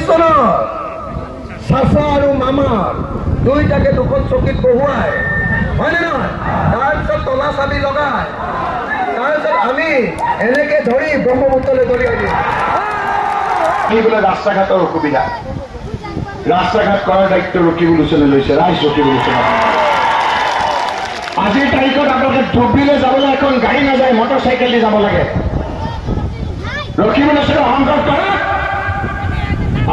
চনত চাচা আৰু মামাৰ দুইটাকে দুখন চকীত বহুৱাই হয়নে নহয় তাৰপিছত তলা চাবি লগাই তাৰপিছত আমি এনেকে ধৰি ব্ৰহ্মপুত্ৰলৈ দলিয়াই দিওঁ এইবোলে ৰাস্তা ঘাটৰ অসুবিধা ৰাস্তা ঘাট কৰাৰ দায়িত্ব ৰকিবুল হুছেইনে লৈছে ৰাইজ ৰকিবুল হুছেইন আজিৰ তাৰিখত আপোনালোকে ধুবুৰীলৈ যাবলৈ এখন গাড়ী নাযায় মটৰ চাইকেল দি যাব লাগে ৰকিবুল হুছেইনে অহংকাৰ কৰক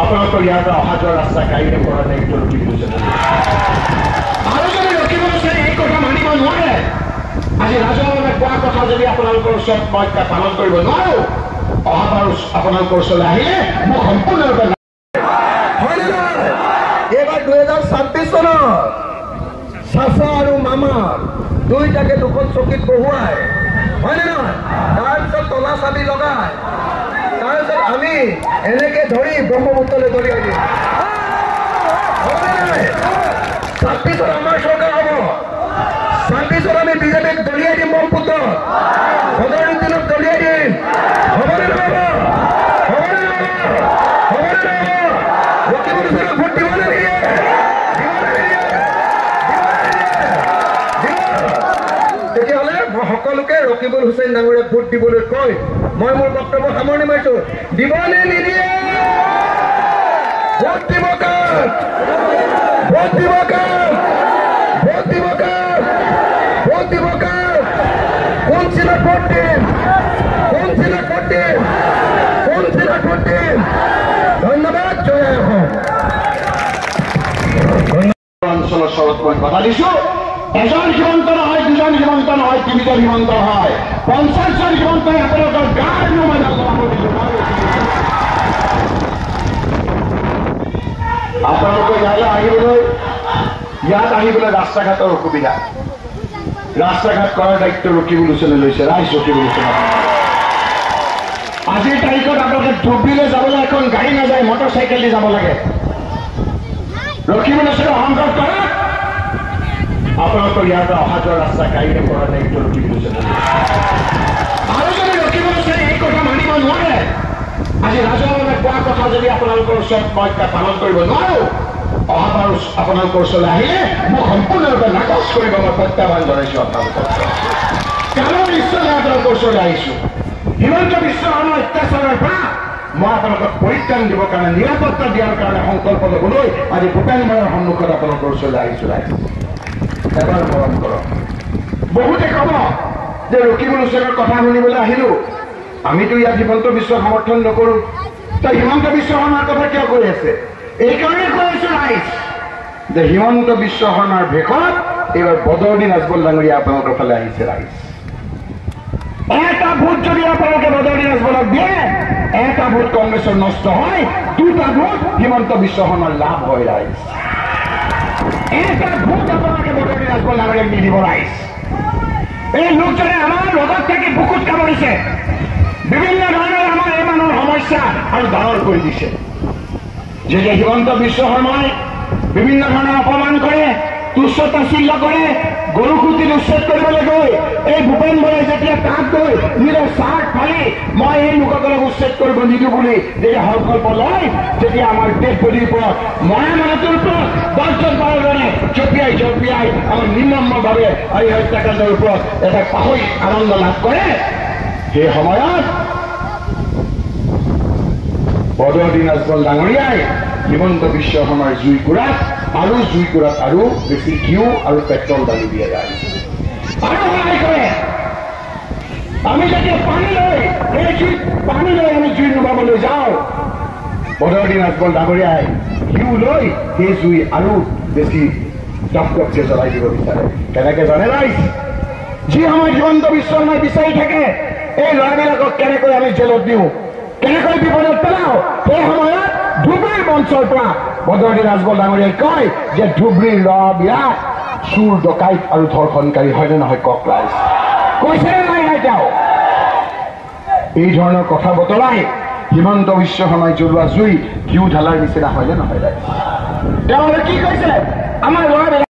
আপোনালোকৰ ইয়াৰ পৰা অহা যোৱা ৰাস্তা গাড়ীৰে কৰাৰ দায়িত্ব ৰকিবুল হুছেইনে আৰু যদি ৰকিবুল হুছেইনে এই কথা মানিব নোৱাৰে আজি ৰাজহুৱাভাৱে কোৱা কথা যদি আপোনালোকৰ ওচৰত মই পালন কৰিব নোৱাৰো অহাবাৰ আপোনালোকৰ ওচৰলৈ আহিলে মোক সম্পূৰ্ণৰূপে হয়নে নহয় এইবাৰ 2026 চনত চাচা আৰু মামাৰ দুইটাকে দুখন চকীত বহুৱাই হয়নে নহয় তাৰপিছত তলা চাবি লগাই তাৰপিছত আমি এনেকে ধৰি ব্ৰহ্মপুত্ৰলৈ দলিয়াই দিওঁ হয়নে নহয় 26ত আমাৰ চৰকাৰ হ'ব 26ত আমি বিজেপিক দলিয়াই দিম ব্ৰহ্মপুত্ৰত সদৰৰ দিনত দলিয়াই দিম হ'বনে নহ'ব হ'বনে নহ'ব হ'বনে নহ'ব ৰকিবুল হুছেইনক ভোট দিব নেকি তেতিয়াহ'লে মই সকলোকে ৰকিবুল হুছেইন ডাঙৰীয়াক ভোট দিবলৈ কৈ মই মোৰ বক্তব্য সামৰণি মাৰিছো দিবনে নিদিয়ে ভোট দিব কাক ভোট দিব কাক ভোট দিব কাক ভোট দিব কাক কোন চিনত ভোট দিম কোন চিনত ভোট দিম কোন চিনত ভোট দিম ধন্যবাদ জয় অসম অঞ্চলৰ চৰত মই কথা দিছো এজন সীমান্ত নহয় দুজন সীমান্ত নহয় তিনিজন সীমান্ত হয় 50 জন সীমান্তই আপোনালোকৰ গাৰ নোমাই আপোনালোকে ইয়াত আহিবলৈ ৰাস্তা ঘাটৰ অসুবিধা ৰাস্তা ঘাট কৰাৰ দায়িত্ব ৰকিবুল হুছেইনে লৈছে ৰাইজ ৰকিবুল হুছেইন আজিৰ তাৰিখত আপোনালোকে ধুবুৰীলৈ যাবলৈ এখন গাড়ী নাযায় মটৰ চাইকেল দি যাব লাগে ৰকিবুল হুছেইনে অহংকাৰ কৰক আপোনালোকৰ ইয়াৰ পৰা অহা যোৱা ৰাস্তা গাড়ীৰে কৰাৰ দায়িত্ব ৰকিবুল হুছেইন আৰু যদি ৰকিবুল হুছেইনে এই কথা মানিব নোৱাৰে আজি ৰাজহুৱাভাৱে কোৱা কথা যদি আপোনালোকৰ ওচৰত মই পালন কৰিব নোৱাৰো অহাবাৰ আপোনালোকৰ ওচৰলৈ আহিলে মোক সম্পূৰ্ণৰূপে নাকচ কৰিব মই প্ৰত্যাহ্বান জনাইছো আপোনালোকৰ কাৰণ নিশ্চয় আপোনালোকৰ ওচৰলৈ আহিছো হিমন্ত বিশ্ব শৰ্মাৰ অত্যাচাৰৰ পৰা মই আপোনালোকক পৰিত্ৰাণ দিবৰ কাৰণে নিৰাপত্তা দিয়াৰ কাৰণে সংকল্প ল'বলৈ আজি ভূপেন বৰাৰ সন্মুখত আপোনালোকৰ ওচৰলৈ আহিছো ৰাইজ এবাৰ মৰম কৰক বহুতে ক'ব যে ৰকিবুল হুছেইনৰ কথা শুনিবলৈ আহিলো আমিতো ইয়াত হিমন্ত বিশ্বক সমৰ্থন নকৰো তই হিমন্ত বিশ্ব শৰ্মাৰ কথা কিয় কৈ আছে এইকাৰণে কৈ আছো ৰাইজ যে হিমন্ত বিশ্ব শৰ্মাৰ ভেষত এইবাৰ বদৰুদ্দিন আজমল ডাঙৰীয়া আপোনালোকৰ ফালে আহিছে ৰাইজ এটা ভোট যদি আপোনালোকে বদৰুদ্দিন আজমলক দিয়ে এটা ভোট কংগ্ৰেছৰ নষ্ট হয় দুটা ভোট হিমন্ত বিশ্ব শৰ্মাৰ লাভ হয় ৰাইজ এটা ভোট আপোনালোকে বদৰুদ্দিন আজমল ডাঙৰীয়াক দি দিব ৰাইজ এই লোকজনে আমাৰ লগত থাকি বুকুত কামুৰিছে বিভিন্ন ধৰণৰ আমাৰ এই মানুহৰ সমস্যা আৰু ডাঙৰ কৰি দিছে যেতিয়া হিমন্ত বিশ্ব শৰ্মাই বিভিন্ন ধৰণৰ অপমান কৰে তুচ্ছ তাচ্ছিল্য কৰে গৰুকুটিত উচ্ছেদ কৰিবলৈ গৈ এই ভূপেন বৰাই যেতিয়া তাত গৈ নিজৰ চাৰ্ট ফালি মই এই লোকসকলক উচ্ছেদ কৰিব নিদিওঁ বুলি যেতিয়া সংকল্প লয় তেতিয়া আমাৰ দেশ বলিৰ ওপৰত মৰা মানুহটোৰ ওপৰত 10-12জনে জঁপিয়াই আমাৰ নিৰ্মমভাৱে এই হত্যাকাণ্ডৰ ওপৰত এটা পাহৰি আনন্দ লাভ কৰে সেই সময়ত বদৰুদ্দিন আজমল ডাঙৰীয়াই হিমন্ত বিশ্ব শৰ্মাৰ জুইকুৰাত আৰু বেছি ঘিউ আৰু পেট্ৰল ঢালি দিয়ে যায় আৰু সহায় কৰে আমি যেতিয়া পানী লৈ আমি জুই নুমাবলৈ যাওঁ বদৰুদ্দিন আজমল ডাঙৰীয়াই ঘিউ লৈ সেই জুই আৰু বেছি দপদপকে জ্বলাই দিব বিচাৰে কেনেকে জানে ৰাইজ যি সময়ত হিমন্ত বিশ্ব শৰ্মাই বিচাৰি থাকে এই ল'ৰাবিলাকক কেনেকৈ আমি জেলত দিওঁ কেনেকৈ বিপদত পেলাওঁ সেই সময়ত ধুবুৰীৰ মঞ্চৰ পৰা বদৰুদ্দিন আজমল ডাঙৰীয়াই কয় যে ধুবুৰীৰ ল'ৰাবিলাক চুৰ ডকাইত আৰু ধৰ্ষণকাৰী হয়নে নহয় কওক ৰাইজ কৈছে নাই তেওঁ এই ধৰণৰ কথা বতৰাই হিমন্ত বিশ্ব শৰ্মাই জ্বলোৱা জুই ঘিউ ঢালাৰ নিচিনা হয়নে নহয় ৰাইজ তেওঁলোকে কি কৈছে আমাৰ ল'ৰাবিলাক